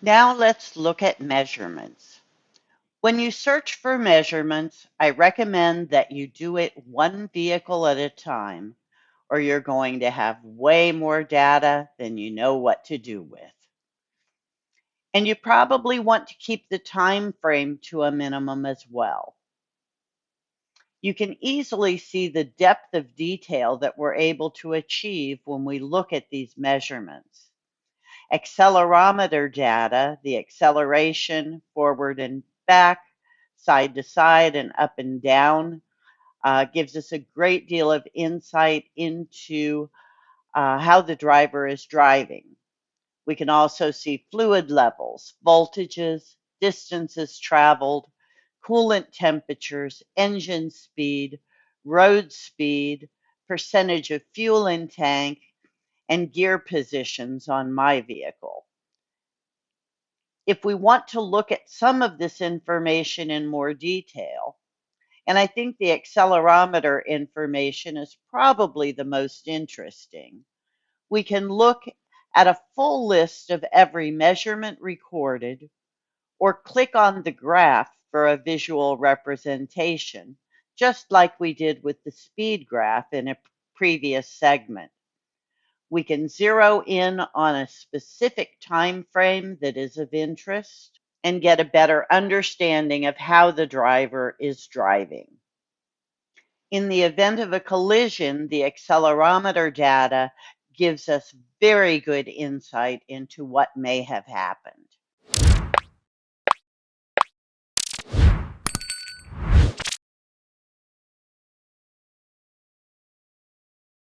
Now let's look at measurements. When you search for measurements, I recommend that you do it one vehicle at a time, or you're going to have way more data than you know what to do with. And you probably want to keep the time frame to a minimum as well. You can easily see the depth of detail that we're able to achieve when we look at these measurements. Accelerometer data, the acceleration forward and back, side to side, and up and down, gives us a great deal of insight into how the driver is driving. We can also see fluid levels, voltages, distances traveled, coolant temperatures, engine speed, road speed, percentage of fuel in tank, and gear positions on my vehicle. If we want to look at some of this information in more detail, and I think the accelerometer information is probably the most interesting, we can look at a full list of every measurement recorded or click on the graph for a visual representation, just like we did with the speed graph in a previous segment. We can zero in on a specific time frame that is of interest and get a better understanding of how the driver is driving. In the event of a collision, the accelerometer data gives us very good insight into what may have happened.